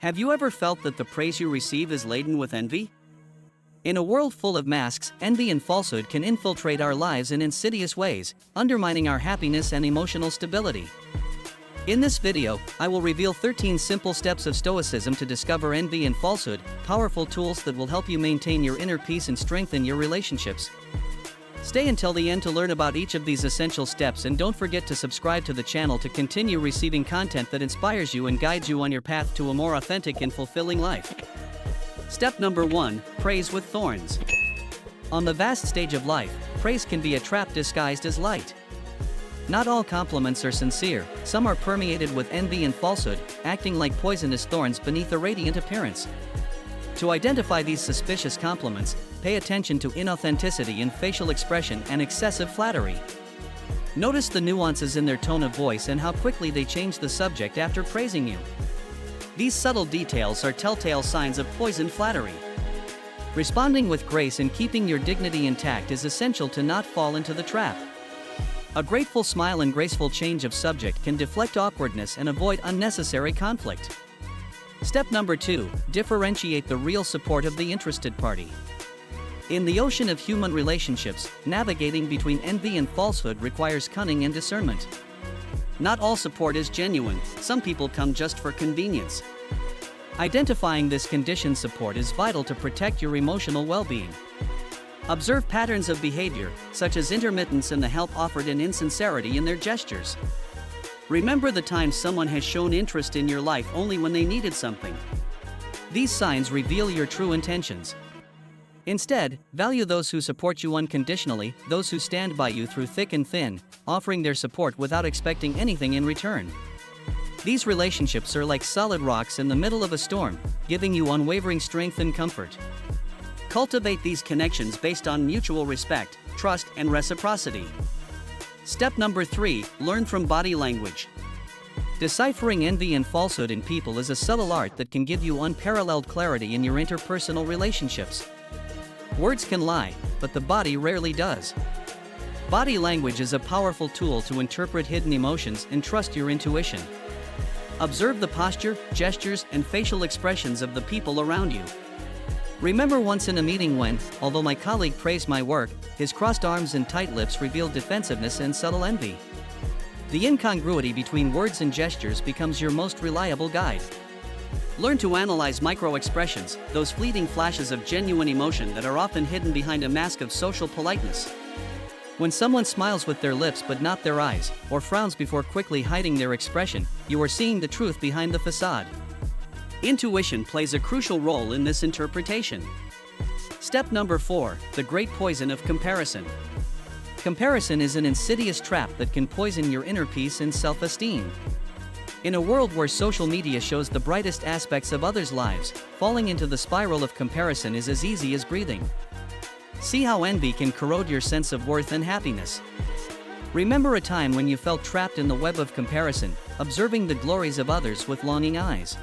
Have you ever felt that the praise you receive is laden with envy? In a world full of masks, envy and falsehood can infiltrate our lives in insidious ways, undermining our happiness and emotional stability. In this video, I will reveal 13 simple steps of Stoicism to discover envy and falsehood, powerful tools that will help you maintain your inner peace and strengthen your relationships. Stay until the end to learn about each of these essential steps, and don't forget to subscribe to the channel to continue receiving content that inspires you and guides you on your path to a more authentic and fulfilling life. Step number 1, praise with thorns. On the vast stage of life, praise can be a trap disguised as light. Not all compliments are sincere, some are permeated with envy and falsehood, acting like poisonous thorns beneath a radiant appearance. To identify these suspicious compliments, pay attention to inauthenticity in facial expression and excessive flattery. Notice the nuances in their tone of voice and how quickly they change the subject after praising you. These subtle details are telltale signs of poisoned flattery. Responding with grace and keeping your dignity intact is essential to not fall into the trap. A grateful smile and graceful change of subject can deflect awkwardness and avoid unnecessary conflict. Step number 2, differentiate the real support of the interested party. In the ocean of human relationships, navigating between envy and falsehood requires cunning and discernment. Not all support is genuine, some people come just for convenience. Identifying this conditioned support is vital to protect your emotional well-being. Observe patterns of behavior, such as intermittence in the help offered and insincerity in their gestures. Remember the times someone has shown interest in your life only when they needed something. These signs reveal your true intentions. Instead, value those who support you unconditionally, those who stand by you through thick and thin, offering their support without expecting anything in return. These relationships are like solid rocks in the middle of a storm, giving you unwavering strength and comfort. Cultivate these connections based on mutual respect, trust, and reciprocity. Step number 3, learn from body language. Deciphering envy and falsehood in people is a subtle art that can give you unparalleled clarity in your interpersonal relationships. Words can lie, but the body rarely does. Body language is a powerful tool to interpret hidden emotions and trust your intuition. Observe the posture, gestures, and facial expressions of the people around you. Remember once in a meeting when, although my colleague praised my work, his crossed arms and tight lips revealed defensiveness and subtle envy. The incongruity between words and gestures becomes your most reliable guide. Learn to analyze micro-expressions, those fleeting flashes of genuine emotion that are often hidden behind a mask of social politeness. When someone smiles with their lips but not their eyes, or frowns before quickly hiding their expression, you are seeing the truth behind the facade. Intuition plays a crucial role in this interpretation. Step number 4, the great poison of comparison. Comparison is an insidious trap that can poison your inner peace and self-esteem. In a world where social media shows the brightest aspects of others' lives, falling into the spiral of comparison is as easy as breathing. See how envy can corrode your sense of worth and happiness. Remember a time when you felt trapped in the web of comparison, observing the glories of others with longing eyes.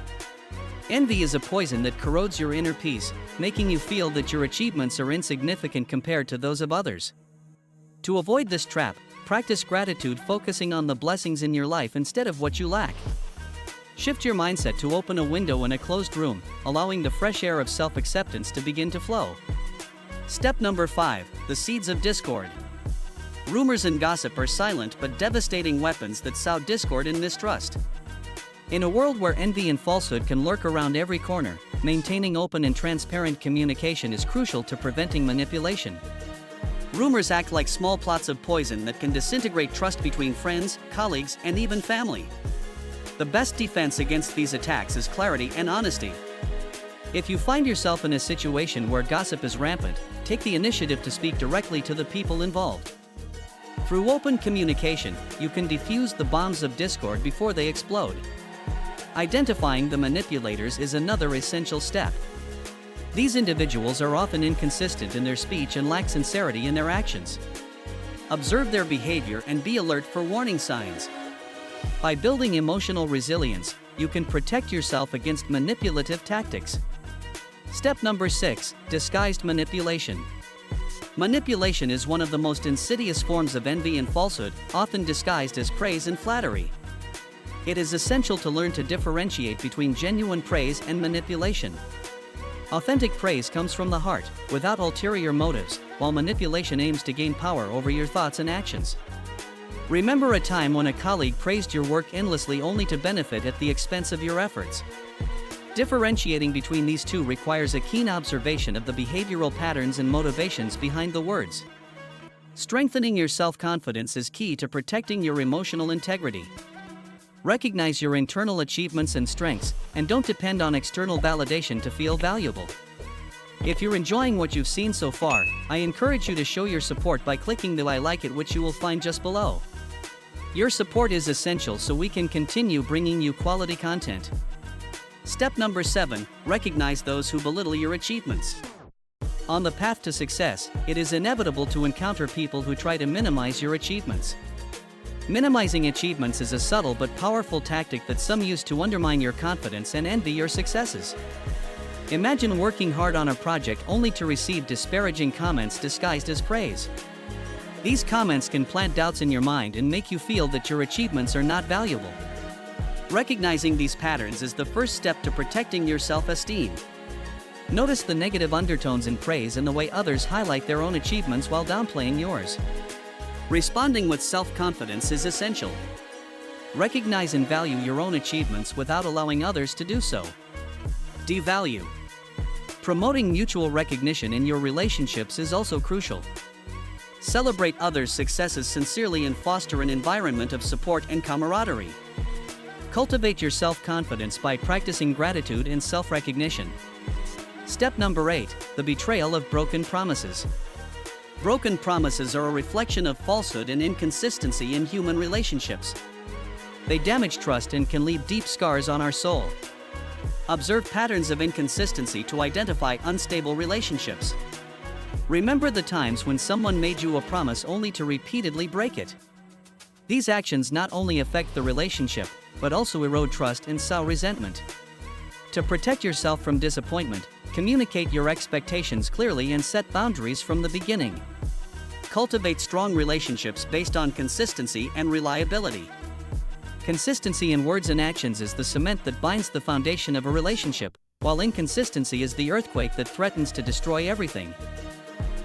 Envy is a poison that corrodes your inner peace, making you feel that your achievements are insignificant compared to those of others. To avoid this trap, practice gratitude, focusing on the blessings in your life instead of what you lack. Shift your mindset to open a window in a closed room, allowing the fresh air of self-acceptance to begin to flow. Step number 5, the seeds of discord. Rumors and gossip are silent but devastating weapons that sow discord and mistrust. In a world where envy and falsehood can lurk around every corner, maintaining open and transparent communication is crucial to preventing manipulation. Rumors act like small plots of poison that can disintegrate trust between friends, colleagues, and even family. The best defense against these attacks is clarity and honesty. If you find yourself in a situation where gossip is rampant, take the initiative to speak directly to the people involved. Through open communication, you can defuse the bombs of discord before they explode. Identifying the manipulators is another essential step. These individuals are often inconsistent in their speech and lack sincerity in their actions. Observe their behavior and be alert for warning signs. By building emotional resilience, you can protect yourself against manipulative tactics. Step number 6, disguised manipulation. Manipulation is one of the most insidious forms of envy and falsehood, often disguised as praise and flattery. It is essential to learn to differentiate between genuine praise and manipulation. Authentic praise comes from the heart, without ulterior motives, while manipulation aims to gain power over your thoughts and actions. Remember a time when a colleague praised your work endlessly only to benefit at the expense of your efforts. Differentiating between these two requires a keen observation of the behavioral patterns and motivations behind the words. Strengthening your self-confidence is key to protecting your emotional integrity. Recognize your internal achievements and strengths, and don't depend on external validation to feel valuable. If you're enjoying what you've seen so far, I encourage you to show your support by clicking the I like it, which you will find just below. Your support is essential so we can continue bringing you quality content. Step number 7, recognize those who belittle your achievements. On the path to success, it is inevitable to encounter people who try to minimize your achievements. Minimizing achievements is a subtle but powerful tactic that some use to undermine your confidence and envy your successes. Imagine working hard on a project only to receive disparaging comments disguised as praise. These comments can plant doubts in your mind and make you feel that your achievements are not valuable. Recognizing these patterns is the first step to protecting your self-esteem. Notice the negative undertones in praise and the way others highlight their own achievements while downplaying yours. Responding with self-confidence is essential. Recognize and value your own achievements without allowing others to do so. Devalue. Promoting mutual recognition in your relationships is also crucial. Celebrate others' successes sincerely and foster an environment of support and camaraderie. Cultivate your self-confidence by practicing gratitude and self-recognition. Step number 8, the betrayal of broken promises. Broken promises are a reflection of falsehood and inconsistency in human relationships. They damage trust and can leave deep scars on our soul. Observe patterns of inconsistency to identify unstable relationships. Remember the times when someone made you a promise only to repeatedly break it. These actions not only affect the relationship, but also erode trust and sow resentment. To protect yourself from disappointment, communicate your expectations clearly and set boundaries from the beginning. Cultivate strong relationships based on consistency and reliability. Consistency in words and actions is the cement that binds the foundation of a relationship, while inconsistency is the earthquake that threatens to destroy everything.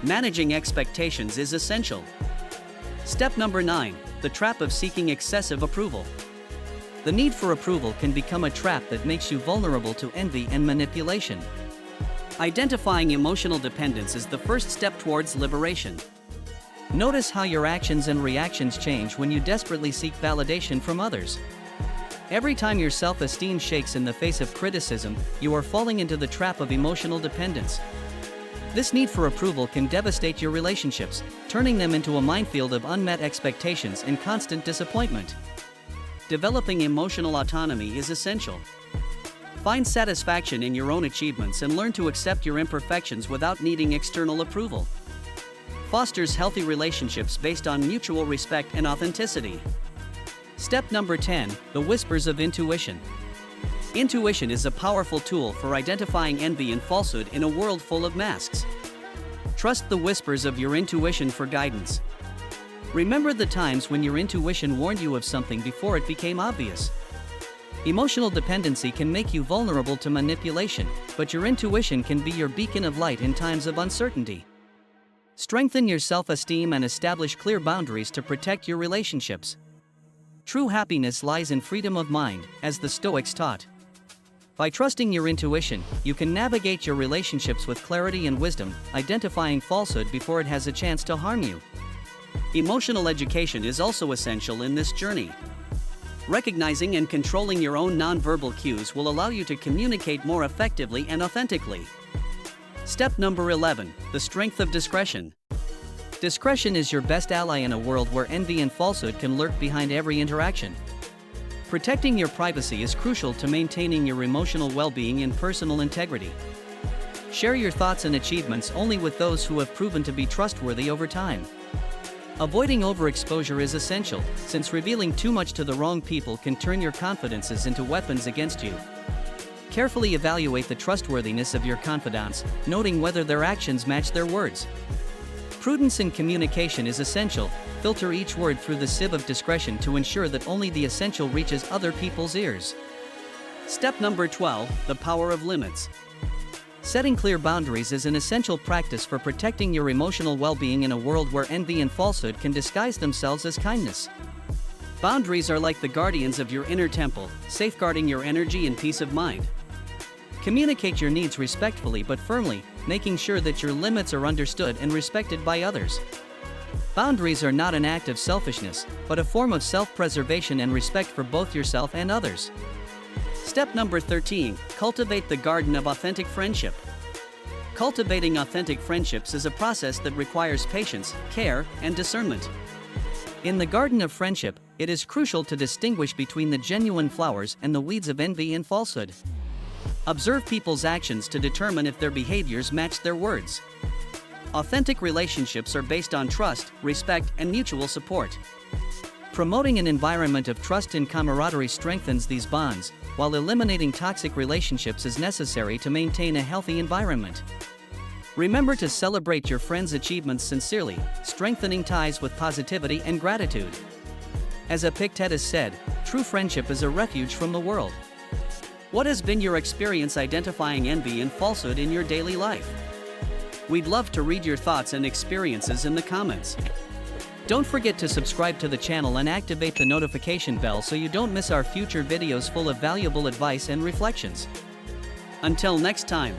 Managing expectations is essential. Step number 9, the trap of seeking excessive approval. The need for approval can become a trap that makes you vulnerable to envy and manipulation. Identifying emotional dependence is the first step towards liberation. Notice how your actions and reactions change when you desperately seek validation from others. Every time your self-esteem shakes in the face of criticism, you are falling into the trap of emotional dependence. This need for approval can devastate your relationships, turning them into a minefield of unmet expectations and constant disappointment. Developing emotional autonomy is essential. Find satisfaction in your own achievements and learn to accept your imperfections without needing external approval. Fosters healthy relationships based on mutual respect and authenticity. Step number 10, the whispers of intuition. Intuition is a powerful tool for identifying envy and falsehood in a world full of masks. Trust the whispers of your intuition for guidance. Remember the times when your intuition warned you of something before it became obvious. Emotional dependency can make you vulnerable to manipulation, but your intuition can be your beacon of light in times of uncertainty. Strengthen your self-esteem and establish clear boundaries to protect your relationships. True happiness lies in freedom of mind, as the Stoics taught. By trusting your intuition, you can navigate your relationships with clarity and wisdom, identifying falsehood before it has a chance to harm you. Emotional education is also essential in this journey. Recognizing and controlling your own nonverbal cues will allow you to communicate more effectively and authentically. Step number 11, the strength of discretion. Discretion is your best ally in a world where envy and falsehood can lurk behind every interaction. Protecting your privacy is crucial to maintaining your emotional well-being and personal integrity. Share your thoughts and achievements only with those who have proven to be trustworthy over time. Avoiding overexposure is essential, since revealing too much to the wrong people can turn your confidences into weapons against you. Carefully evaluate the trustworthiness of your confidants, noting whether their actions match their words. Prudence in communication is essential. Filter each word through the sieve of discretion to ensure that only the essential reaches other people's ears. Step number 12, the power of limits. Setting clear boundaries is an essential practice for protecting your emotional well-being in a world where envy and falsehood can disguise themselves as kindness. Boundaries are like the guardians of your inner temple, safeguarding your energy and peace of mind. Communicate your needs respectfully but firmly, making sure that your limits are understood and respected by others. Boundaries are not an act of selfishness, but a form of self-preservation and respect for both yourself and others. Step number 13, cultivate the garden of authentic friendship. Cultivating authentic friendships is a process that requires patience, care, and discernment. In the garden of friendship, it is crucial to distinguish between the genuine flowers and the weeds of envy and falsehood. Observe people's actions to determine if their behaviors match their words. Authentic relationships are based on trust, respect, and mutual support. Promoting an environment of trust and camaraderie strengthens these bonds, while eliminating toxic relationships is necessary to maintain a healthy environment. Remember to celebrate your friends' achievements sincerely, strengthening ties with positivity and gratitude. As Epictetus said, true friendship is a refuge from the world. What has been your experience identifying envy and falsehood in your daily life? We'd love to read your thoughts and experiences in the comments. Don't forget to subscribe to the channel and activate the notification bell so you don't miss our future videos full of valuable advice and reflections. Until next time.